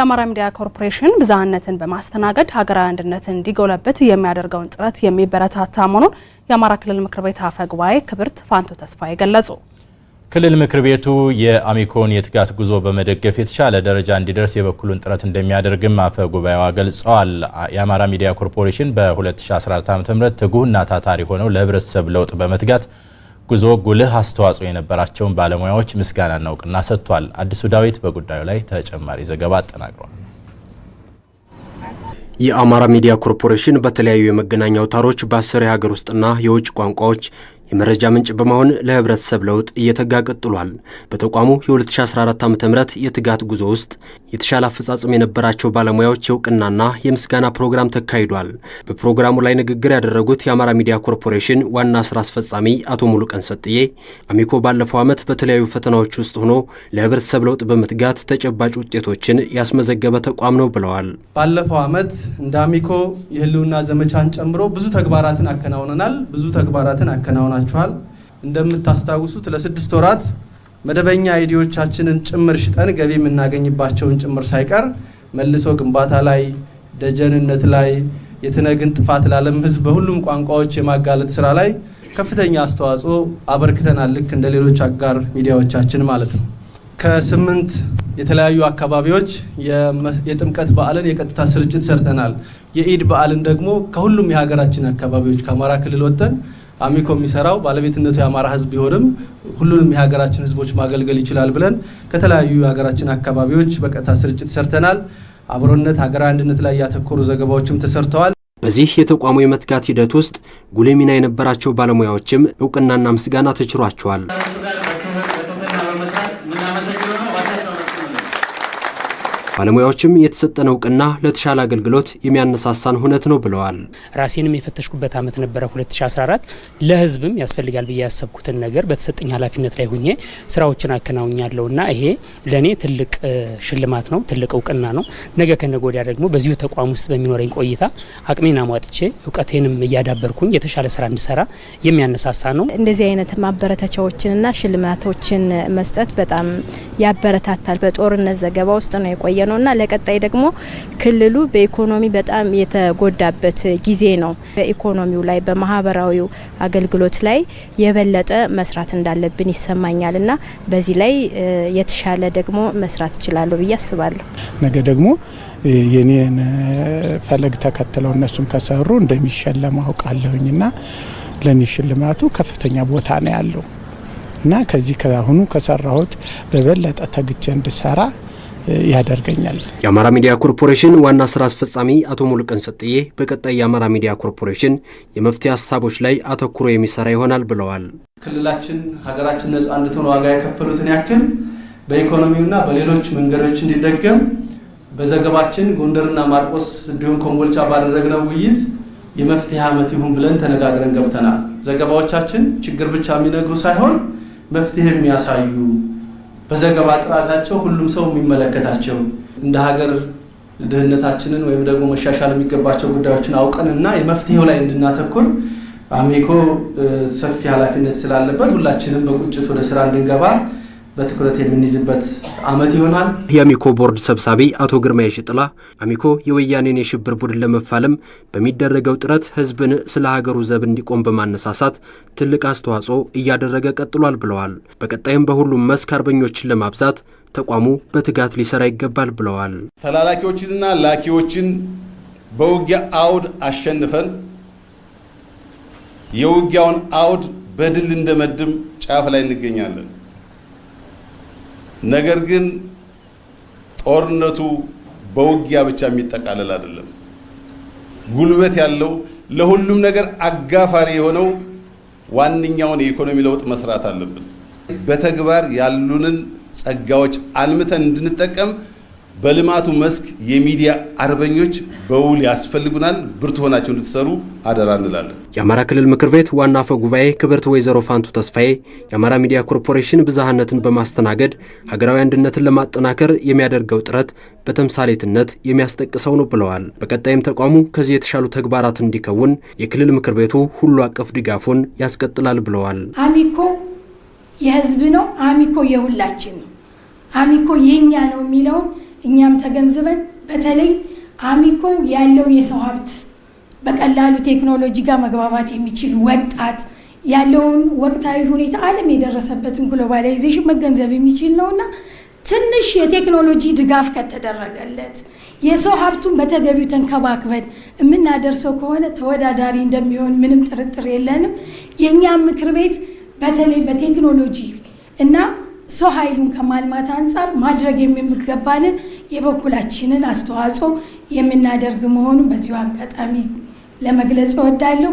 የአማራ ሚዲያ ኮርፖሬሽን ብዝሃነትን በማስተናገድ ሀገራዊ አንድነትን እንዲጎለብት የሚያደርገውን ጥረት የሚበረታታ መሆኑን የአማራ ክልል ምክር ቤት አፈ ጉባኤ ክብርት ፋንቱ ተስፋዬ ገለጹ። ክልል ምክር ቤቱ የአሚኮን የትጋት ጉዞ በመደገፍ የተሻለ ደረጃ እንዲደርስ የበኩሉን ጥረት እንደሚያደርግም አፈ ጉባኤዋ ገልጸዋል። የአማራ ሚዲያ ኮርፖሬሽን በ2014 ዓ.ም ትጉህና ታታሪ ሆነው ለህብረተሰብ ለውጥ በመትጋት ጉዞ ጉልህ አስተዋጽኦ የነበራቸውን ባለሙያዎች ምስጋናና እውቅና ሰጥቷል። አዲሱ ዳዊት በጉዳዩ ላይ ተጨማሪ ዘገባ አጠናቅሯል። የአማራ ሚዲያ ኮርፖሬሽን በተለያዩ የመገናኛ አውታሮች በ10 የሀገር ውስጥና የውጭ ቋንቋዎች የመረጃ ምንጭ በመሆን ለህብረተሰብ ለውጥ እየተጋ ቀጥሏል። በተቋሙ የ2014 ዓ.ም የትጋት ጉዞ ውስጥ የተሻለ አፈጻጸም የነበራቸው ባለሙያዎች የእውቅናና የምስጋና ፕሮግራም ተካሂዷል። በፕሮግራሙ ላይ ንግግር ያደረጉት የአማራ ሚዲያ ኮርፖሬሽን ዋና ስራ አስፈጻሚ አቶ ሙሉቀን ሰጥዬ አሚኮ ባለፈው ዓመት በተለያዩ ፈተናዎች ውስጥ ሆኖ ለህብረተሰብ ለውጥ በመትጋት ተጨባጭ ውጤቶችን ያስመዘገበ ተቋም ነው ብለዋል። ባለፈው ዓመት እንደ አሚኮ የህልውና ዘመቻን ጨምሮ ብዙ ተግባራትን አከናውነናል። ብዙ ተግባራትን አከናውናል። እንደምታስታውሱት ለ6 ወራት መደበኛ አይዲዎቻችንን ጭምር ሽጠን ገቢ የምናገኝባቸውን ጭምር ሳይቀር መልሶ ግንባታ ላይ፣ ደጀንነት ላይ፣ የትነግን ጥፋት ላለም ህዝብ በሁሉም ቋንቋዎች የማጋለጥ ስራ ላይ ከፍተኛ አስተዋጽኦ አበርክተናል። ልክ እንደ ሌሎች አጋር ሚዲያዎቻችን ማለት ነው። ከ8 የተለያዩ አካባቢዎች የጥምቀት በዓልን የቀጥታ ስርጭት ሰርተናል። የኢድ በዓልን ደግሞ ከሁሉም የሀገራችን አካባቢዎች ከአማራ ክልል ወጥተን አሚኮ የሚሰራው ባለቤትነቱ የአማራ ህዝብ ቢሆንም ሁሉንም የሀገራችን ህዝቦች ማገልገል ይችላል ብለን ከተለያዩ የሀገራችን አካባቢዎች በቀጥታ ስርጭት ሰርተናል። አብሮነት፣ ሀገራዊ አንድነት ላይ ያተኮሩ ዘገባዎችም ተሰርተዋል። በዚህ የተቋሙ የመትጋት ሂደት ውስጥ ጉልህ ሚና የነበራቸው ባለሙያዎችም እውቅናና ምስጋና ተችሯቸዋል። ባለሙያዎችም የተሰጠነ እውቅና ለተሻለ አገልግሎት የሚያነሳሳን ሁነት ነው ብለዋል። ራሴንም የፈተሽኩበት ዓመት ነበረ 2014። ለህዝብም ያስፈልጋል ብዬ ያሰብኩትን ነገር በተሰጠኝ ኃላፊነት ላይ ሆኜ ስራዎችን አከናውኛለሁና ይሄ ለኔ ትልቅ ሽልማት ነው፣ ትልቅ እውቅና ነው። ነገ ከነገ ወዲያ ደግሞ በዚሁ ተቋም ውስጥ በሚኖረኝ ቆይታ አቅሜን አሟጥቼ እውቀቴንም እያዳበርኩኝ የተሻለ ስራ እንድሰራ የሚያነሳሳ ነው። እንደዚህ አይነት ማበረታቻዎችንና ሽልማቶችን መስጠት በጣም ያበረታታል። በጦርነት ዘገባ ውስጥ ነው የቆየ ነውና ለቀጣይ ደግሞ ክልሉ በኢኮኖሚ በጣም የተጎዳበት ጊዜ ነው። በኢኮኖሚው ላይ በማህበራዊው አገልግሎት ላይ የበለጠ መስራት እንዳለብን ይሰማኛልና በዚህ ላይ የተሻለ ደግሞ መስራት ይችላል ብዬ አስባለሁ። ነገ ደግሞ የኔን ፈለግ ተከትለው እነሱም ከሰሩ እንደሚሸለሙ አውቃለሁኝና ለኔ ሽልማቱ ከፍተኛ ቦታ ነው ያለው እና ከዚህ ከአሁኑ ከሰራሁት በበለጠ ተግቼ እንድሰራ ያደርገኛል። የአማራ ሚዲያ ኮርፖሬሽን ዋና ስራ አስፈጻሚ አቶ ሙሉቀን ሰጥዬ በቀጣይ የአማራ ሚዲያ ኮርፖሬሽን የመፍትሄ ሀሳቦች ላይ አተኩሮ የሚሰራ ይሆናል ብለዋል። ክልላችን ሀገራችን ነጻ እንድትሆን ዋጋ የከፈሉትን ያክል በኢኮኖሚውና በሌሎች መንገዶች እንዲደገም በዘገባችን ጎንደርና ማርቆስ እንዲሁም ኮምቦልቻ ባደረግነው ውይይት የመፍትሄ ዓመት ይሁን ብለን ተነጋግረን ገብተናል። ዘገባዎቻችን ችግር ብቻ የሚነግሩ ሳይሆን መፍትሄ የሚያሳዩ በዘገባ ጥራታቸው ሁሉም ሰው የሚመለከታቸው እንደ ሀገር ድህነታችንን ወይም ደግሞ መሻሻል የሚገባቸው ጉዳዮችን አውቀንና የመፍትሄው ላይ እንድናተኩር አሚኮ ሰፊ ኃላፊነት ስላለበት ሁላችንም በቁጭት ወደ ስራ እንድንገባ በትኩረት የምንይዝበት ዓመት ይሆናል። የአሚኮ ቦርድ ሰብሳቢ አቶ ግርማ የሽጥላ አሚኮ የወያኔን የሽብር ቡድን ለመፋለም በሚደረገው ጥረት ህዝብን ስለ ሀገሩ ዘብ እንዲቆም በማነሳሳት ትልቅ አስተዋጽኦ እያደረገ ቀጥሏል ብለዋል። በቀጣይም በሁሉም መስክ አርበኞችን ለማብዛት ተቋሙ በትጋት ሊሰራ ይገባል ብለዋል። ተላላኪዎችንና ላኪዎችን በውጊያ አውድ አሸንፈን የውጊያውን አውድ በድል እንደመድም ጫፍ ላይ እንገኛለን። ነገር ግን ጦርነቱ በውጊያ ብቻ የሚጠቃለል አይደለም። ጉልበት ያለው ለሁሉም ነገር አጋፋሪ የሆነው ዋንኛውን የኢኮኖሚ ለውጥ መስራት አለብን። በተግባር ያሉንን ጸጋዎች አልምተን እንድንጠቀም በልማቱ መስክ የሚዲያ አርበኞች በውል ያስፈልጉናል። ብርቱ ሆናችሁ እንድትሰሩ አደራ እንላለን። የአማራ ክልል ምክር ቤት ዋና አፈ ጉባኤ ክብርት ወይዘሮ ፋንቱ ተስፋዬ የአማራ ሚዲያ ኮርፖሬሽን ብዝሃነትን በማስተናገድ ሀገራዊ አንድነትን ለማጠናከር የሚያደርገው ጥረት በተምሳሌትነት የሚያስጠቅሰው ነው ብለዋል። በቀጣይም ተቋሙ ከዚህ የተሻሉ ተግባራት እንዲከውን የክልል ምክር ቤቱ ሁሉ አቀፍ ድጋፉን ያስቀጥላል ብለዋል። አሚኮ የህዝብ ነው። አሚኮ የሁላችን ነው። አሚኮ የኛ ነው የሚለውን እኛም ተገንዝበን በተለይ አሚኮ ያለው የሰው ሀብት በቀላሉ ቴክኖሎጂ ጋር መግባባት የሚችል ወጣት ያለውን ወቅታዊ ሁኔታ ዓለም የደረሰበትን ግሎባላይዜሽን መገንዘብ የሚችል ነውና ትንሽ የቴክኖሎጂ ድጋፍ ከተደረገለት የሰው ሀብቱን በተገቢው ተንከባክበን የምናደርሰው ከሆነ ተወዳዳሪ እንደሚሆን ምንም ጥርጥር የለንም። የኛ ምክር ቤት በተለይ በቴክኖሎጂ እና ሰው ኃይሉን ከማልማት አንፃር ማድረግ የሚገባንን የበኩላችንን አስተዋጽኦ የምናደርግ መሆኑን በዚሁ አጋጣሚ ለመግለጽ እወዳለሁ።